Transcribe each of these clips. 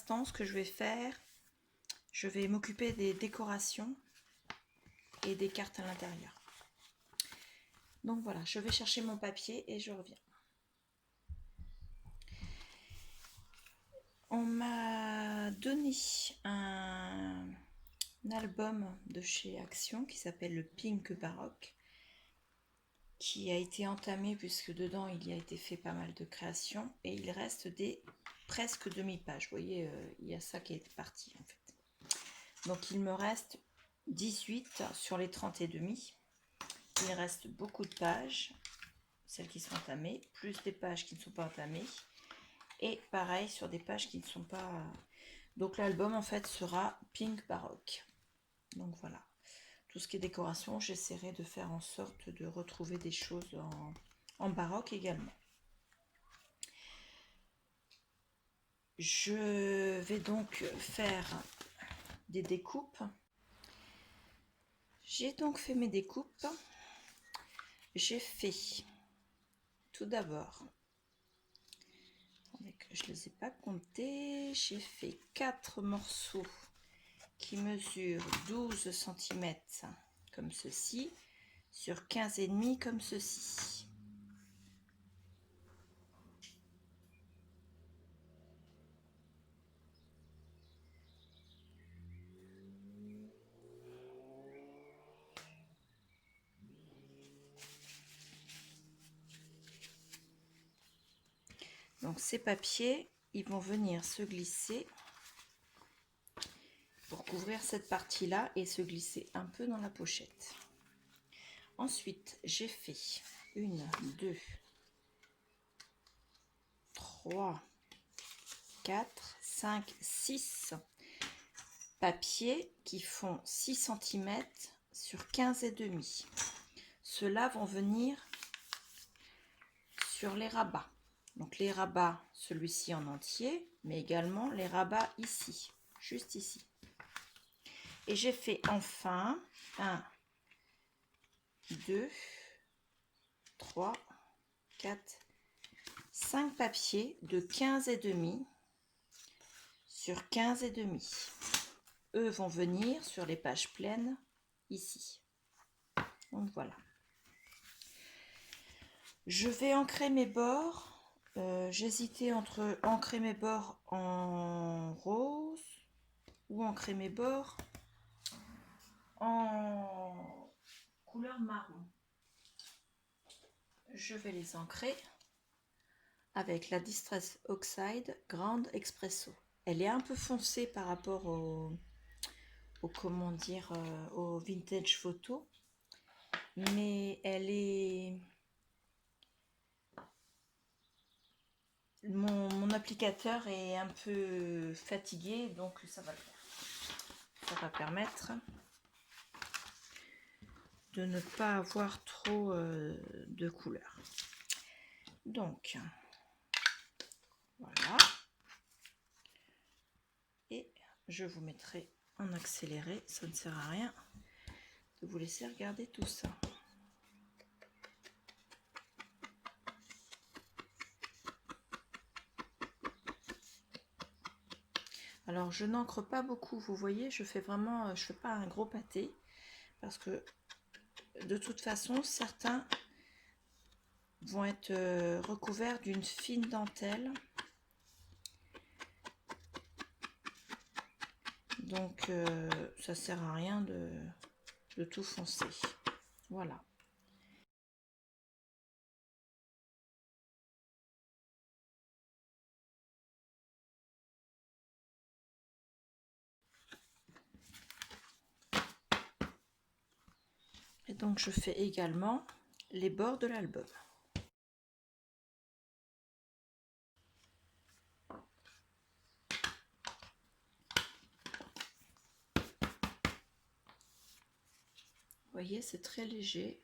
l'instant, ce que je vais faire, je vais m'occuper des décorations et des cartes à l'intérieur. Donc voilà, je vais chercher mon papier et je reviens. On m'a donné un album de chez Action qui s'appelle le Pink Baroque, qui a été entamé puisque dedans il y a été fait pas mal de créations et il reste des presque demi-pages. Vous voyez, il y a ça qui est parti en fait. Donc il me reste 18 sur les 30 et demi. Il reste beaucoup de pages, celles qui sont entamées, plus des pages qui ne sont pas entamées. Et pareil sur des pages qui ne sont pas... Donc l'album en fait sera Pink Baroque. Donc voilà. Tout ce qui est décoration, j'essaierai de faire en sorte de retrouver des choses en baroque également. Je vais donc faire des découpes. J'ai donc fait mes découpes. J'ai fait tout d'abord, je ne les ai pas comptés, j'ai fait 4 morceaux qui mesurent 12 cm comme ceci, sur 15,5 comme ceci. Donc ces papiers, ils vont venir se glisser pour couvrir cette partie-là et se glisser un peu dans la pochette. Ensuite, j'ai fait 1, 2, 3, 4, 5, 6 papiers qui font 6 cm sur 15,5. Ceux-là vont venir sur les rabats. Donc les rabats, celui-ci en entier, mais également les rabats ici, juste ici. Et j'ai fait enfin 1, 2, 3, 4, 5 papiers de 15,5 sur 15,5. Eux vont venir sur les pages pleines ici. Donc voilà. Je vais ancrer mes bords. J'hésitais entre ancrer mes bords en rose ou ancrer mes bords en couleur marron. Je vais les ancrer avec la Distress Oxide Grande Espresso. Elle est un peu foncée par rapport au comment dire, au vintage photo, mais elle est... Mon applicateur est un peu fatigué, donc ça va le faire. Ça va permettre de ne pas avoir trop de couleurs. Donc, voilà. Et je vous mettrai en accéléré, ça ne sert à rien de vous laisser regarder tout ça. Alors je n'encre pas beaucoup, vous voyez, je fais vraiment, je fais pas un gros pâté parce que de toute façon certains vont être recouverts d'une fine dentelle, donc ça sert à rien de tout foncer. Voilà. Et donc je fais également les bords de l'album. Vous voyez, c'est très léger,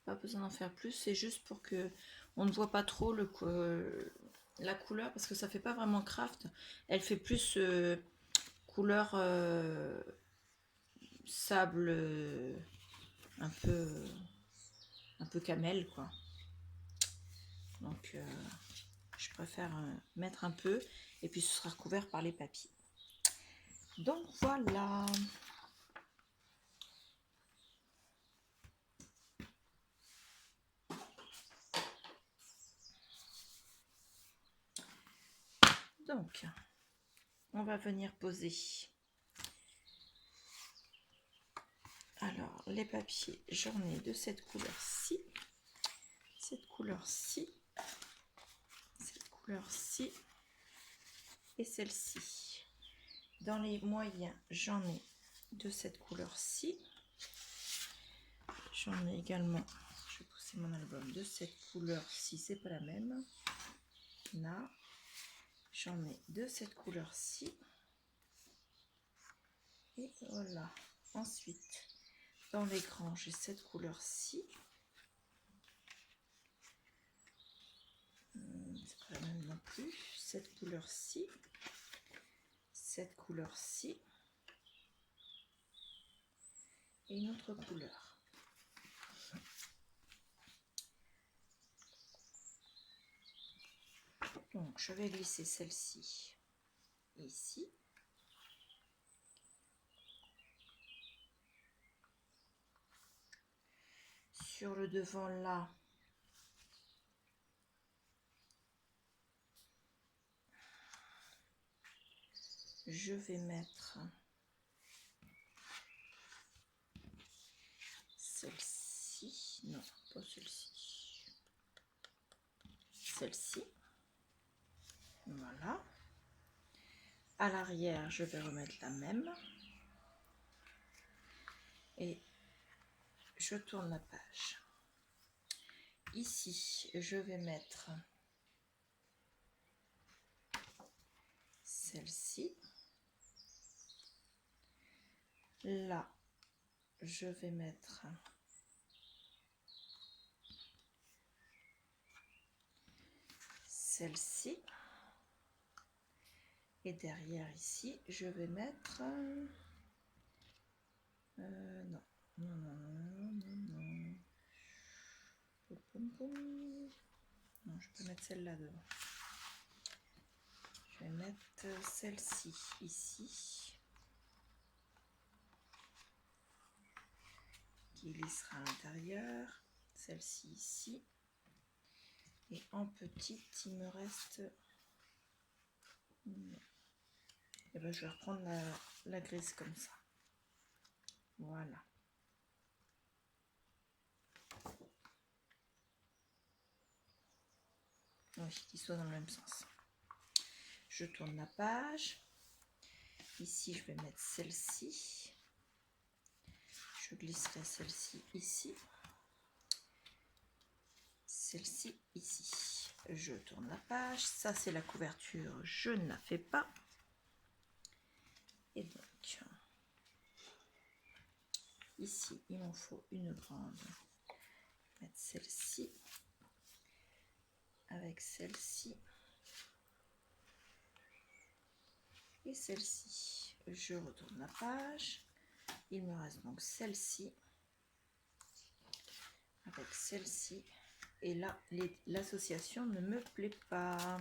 pas besoin d'en faire plus, c'est juste pour que on ne voit pas trop la couleur, parce que ça fait pas vraiment craft, elle fait plus couleur sable, un peu camel quoi. Donc je préfère mettre un peu et puis ce sera recouvert par les papiers. Donc voilà. Donc, on va venir poser. Alors, les papiers, j'en ai de cette couleur-ci, cette couleur-ci, cette couleur-ci et celle-ci. Dans les moyens, j'en ai de cette couleur-ci. J'en ai également, je vais pousser mon album, de cette couleur-ci, c'est pas la même. Là, j'en ai de cette couleur-ci. Et voilà. Ensuite, dans les grands, j'ai cette couleur-ci. C'est pas la même non plus. Cette couleur-ci. Cette couleur-ci. Et une autre couleur. Donc, je vais glisser celle-ci ici. Sur le devant là, je vais mettre celle-ci. Non, pas celle-ci. Celle-ci. Voilà. À l'arrière, je vais remettre la même. Et je tourne la page. Ici, je vais mettre celle-ci. Là, je vais mettre celle-ci. Et derrière ici, je vais mettre... non. Non, non, non, non, non. Non, je peux mettre celle-là devant. Je vais mettre celle-ci ici. Qui glissera à l'intérieur. Celle-ci ici. Et en petite, il me reste... Et ben, je vais reprendre la grise comme ça. Voilà. Oui, qu'ils soient dans le même sens. Je tourne la page. Ici, je vais mettre celle-ci. Je glisserai celle-ci ici. Celle-ci ici. Je tourne la page. Ça, c'est la couverture. Je ne la fais pas. Et donc, ici, il m'en faut une grande. Je vais mettre celle-ci avec celle-ci et celle-ci. Je retourne la page. Il me reste donc celle-ci avec celle-ci. Et là, l'association ne me plaît pas.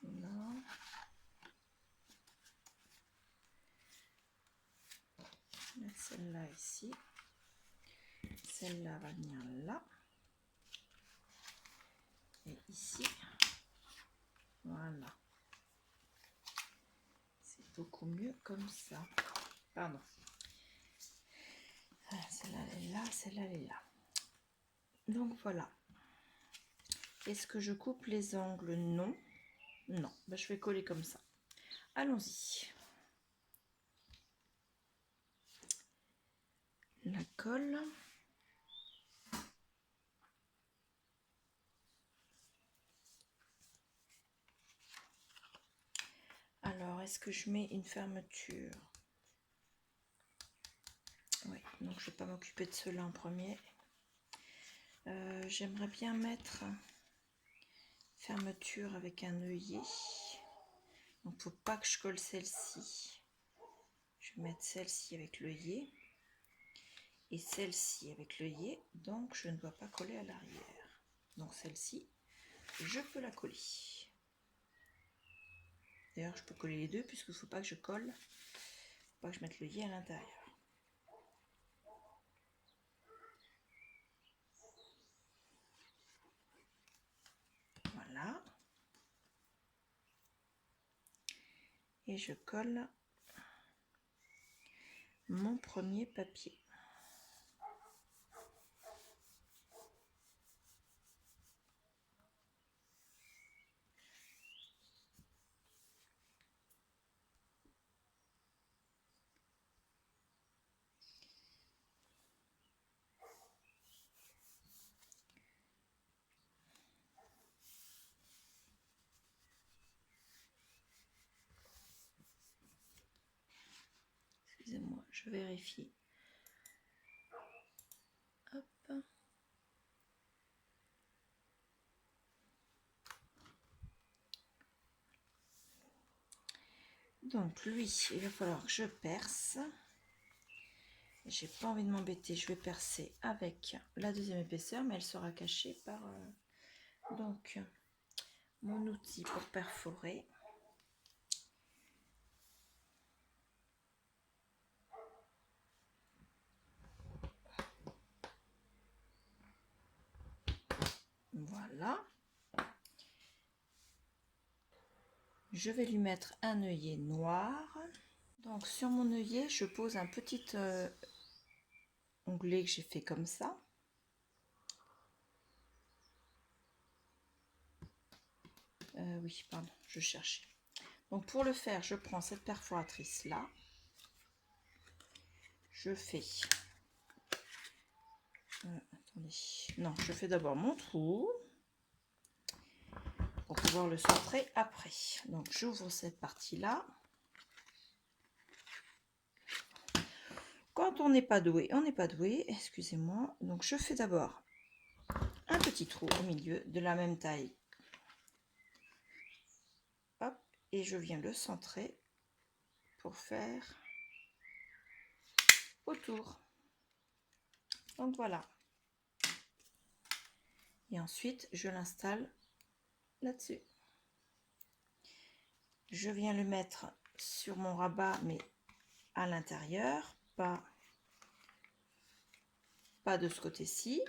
Non. Je vais mettre celle-là ici. Celle-là va venir là. Et ici. Voilà. C'est beaucoup mieux comme ça. Pardon. Celle-là, elle est là. Celle-là, elle est là. Donc voilà. Est-ce que je coupe les angles? Non. Non. Ben, je vais coller comme ça. Allons-y. La colle. Alors, est-ce que je mets une fermeture? Oui, donc je ne vais pas m'occuper de cela en premier. J'aimerais bien mettre fermeture avec un œillet. Donc, faut pas que je colle celle-ci. vais mettre celle-ci avec l'œillet et celle-ci avec l'œillet, donc je ne dois pas coller à l'arrière. Donc celle-ci, je peux la coller. D'ailleurs, je peux coller les deux puisqu'il ne faut pas que je colle, il ne faut pas que je mette l'œillet à l'intérieur. Voilà. Et je colle mon premier papier. Excusez-moi, je vérifie. Hop. Donc lui, il va falloir que je perce. J'ai pas envie de m'embêter, je vais percer avec la deuxième épaisseur, mais elle sera cachée par donc mon outil pour perforer. Voilà. Je vais lui mettre un œillet noir. Donc sur mon œillet, je pose un petit onglet que j'ai fait comme ça. Oui, pardon, je cherchais. Donc pour le faire, je prends cette perforatrice là. Je fais... attendez. Non, je fais d'abord mon trou pour pouvoir le centrer après. Donc j'ouvre cette partie-là. Quand on n'est pas doué, on n'est pas doué, excusez-moi. Donc je fais d'abord un petit trou au milieu de la même taille. Hop, et je viens le centrer pour faire autour. Donc voilà. Et ensuite, je l'installe là-dessus. Je viens le mettre sur mon rabat, mais à l'intérieur, pas de ce côté-ci.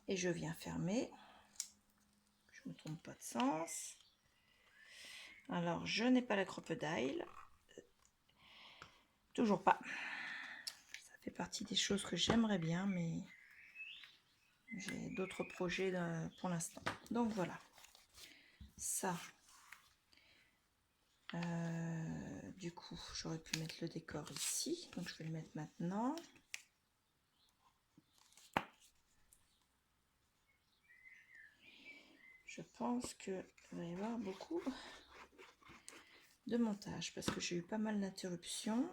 Et je viens fermer. Je ne me trompe pas de sens. Alors, je n'ai pas la crocodile. Toujours pas. Ça fait partie des choses que j'aimerais bien, mais j'ai d'autres projets pour l'instant. Donc voilà. Ça. Du coup, j'aurais pu mettre le décor ici. Donc je vais le mettre maintenant. Je pense qu'il va y avoir beaucoup de montage parce que j'ai eu pas mal d'interruptions.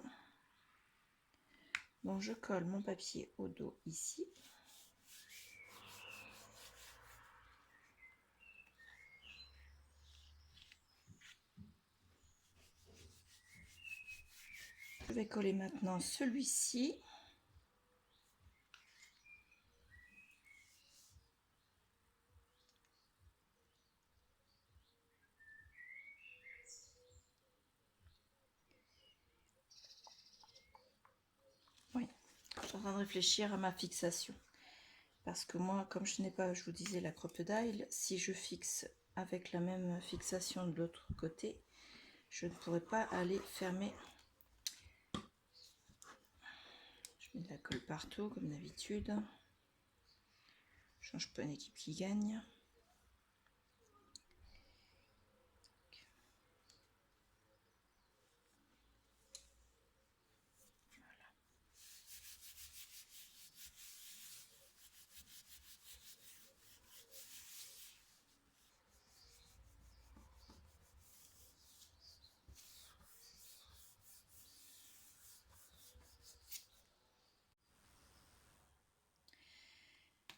Donc je colle mon papier au dos ici. Je vais coller maintenant celui-ci. Oui, je suis en train de réfléchir à ma fixation. Parce que moi, comme je n'ai pas, je vous disais, la crocodile, si je fixe avec la même fixation de l'autre côté, je ne pourrais pas aller fermer. Je mets de la colle partout, comme d'habitude. Je change pas une équipe qui gagne.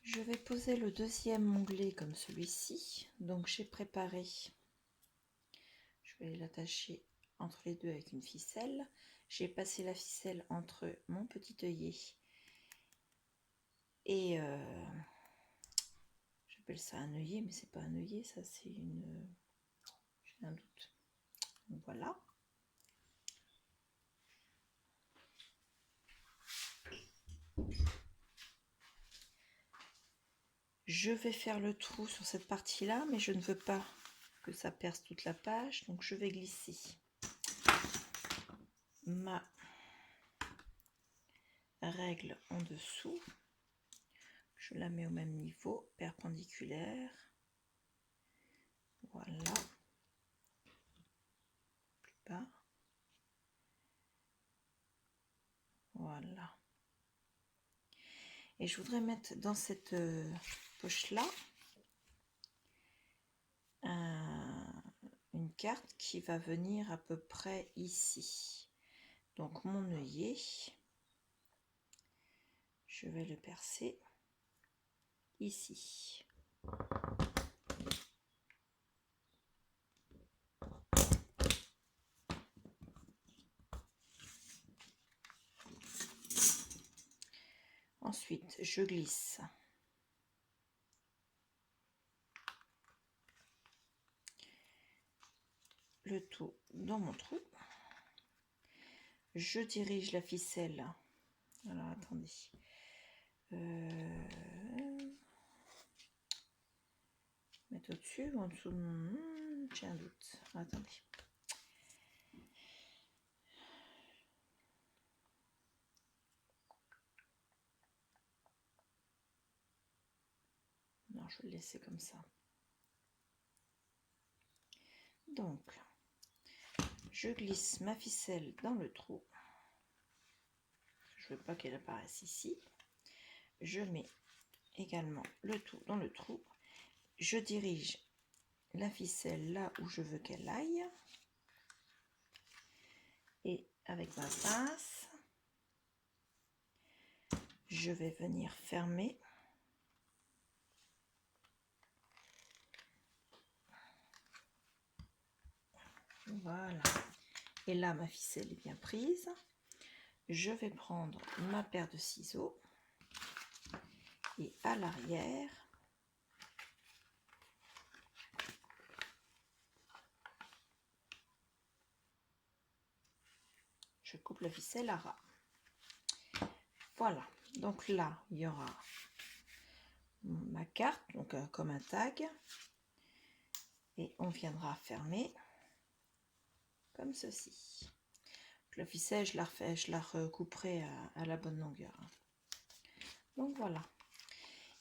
Je vais poser le deuxième onglet comme celui-ci. Donc j'ai préparé, je vais l'attacher entre les deux avec une ficelle. j'ai passé la ficelle entre mon petit œillet et j'appelle ça un œillet, mais c'est pas un œillet, ça c'est une... J'ai un doute. Donc voilà. Je vais faire le trou sur cette partie-là, mais je ne veux pas que ça perce toute la page, donc je vais glisser ma règle en dessous. Je la mets au même niveau, perpendiculaire. Voilà. Plus bas. Voilà. Et je voudrais mettre dans cette poche-là une carte qui va venir à peu près ici. Donc mon œillet, je vais le percer ici. Ensuite, je glisse le tout dans mon trou. Je dirige la ficelle. Alors attendez. Mettre au-dessus ou en dessous de mon... J'ai un doute. Attendez. Non, je vais le laisser comme ça. Donc, je glisse ma ficelle dans le trou. Je ne veux pas qu'elle apparaisse ici. Je mets également le tout dans le trou. Je dirige la ficelle là où je veux qu'elle aille. Et avec ma pince, je vais venir fermer. Voilà. Et là, ma ficelle est bien prise. Je vais prendre ma paire de ciseaux et à l'arrière, je coupe la ficelle à ras. Voilà. Donc là, il y aura ma carte, donc comme un tag. Et on viendra fermer comme ceci. Donc la ficelle, je la recouperai à la bonne longueur. Donc voilà.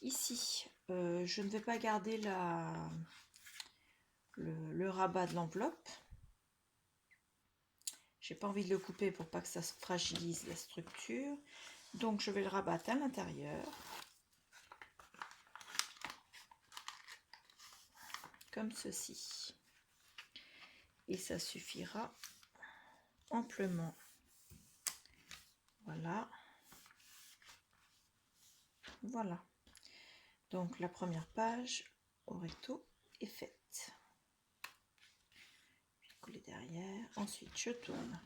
Ici, je ne vais pas garder le rabat de l'enveloppe. J'ai pas envie de le couper pour pas que ça se fragilise la structure. Donc je vais le rabattre à l'intérieur. Comme ceci. Et ça suffira amplement. Voilà. Voilà. Donc la première page au recto est faite. Je vais coller derrière. Ensuite je tourne.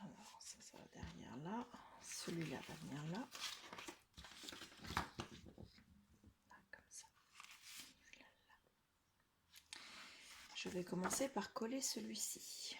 Alors ça va derrière là. Celui-là va venir là. Comme ça. Je vais commencer par coller celui-ci.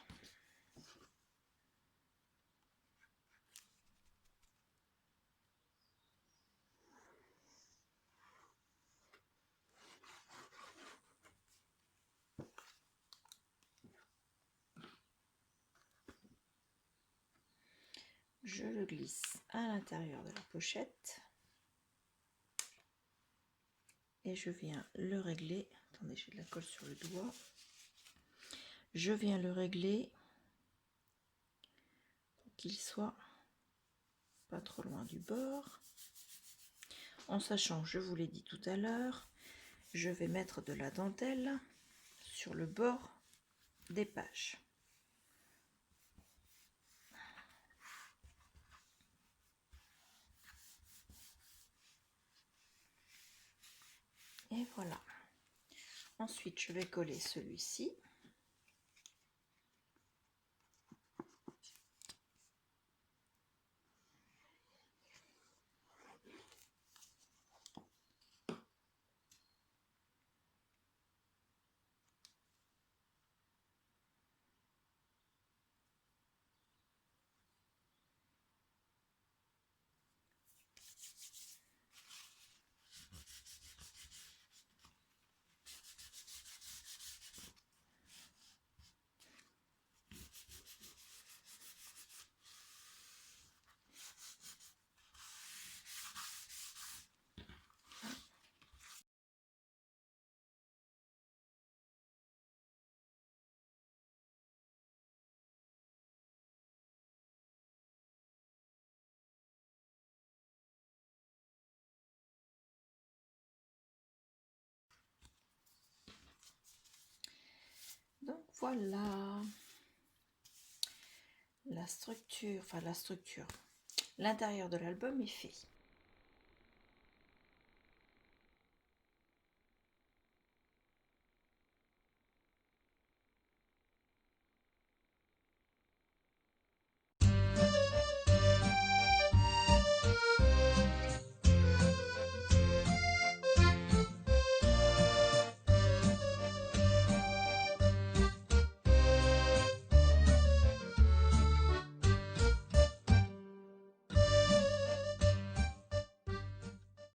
Je le glisse à l'intérieur de la pochette et je viens le régler. Attendez, j'ai de la colle sur le doigt. Je viens le régler pour qu'il soit pas trop loin du bord. En sachant, je vous l'ai dit tout à l'heure, je vais mettre de la dentelle sur le bord des pages. Et voilà. Ensuite, je vais coller celui-ci. Voilà, la structure, l'intérieur de l'album est fait.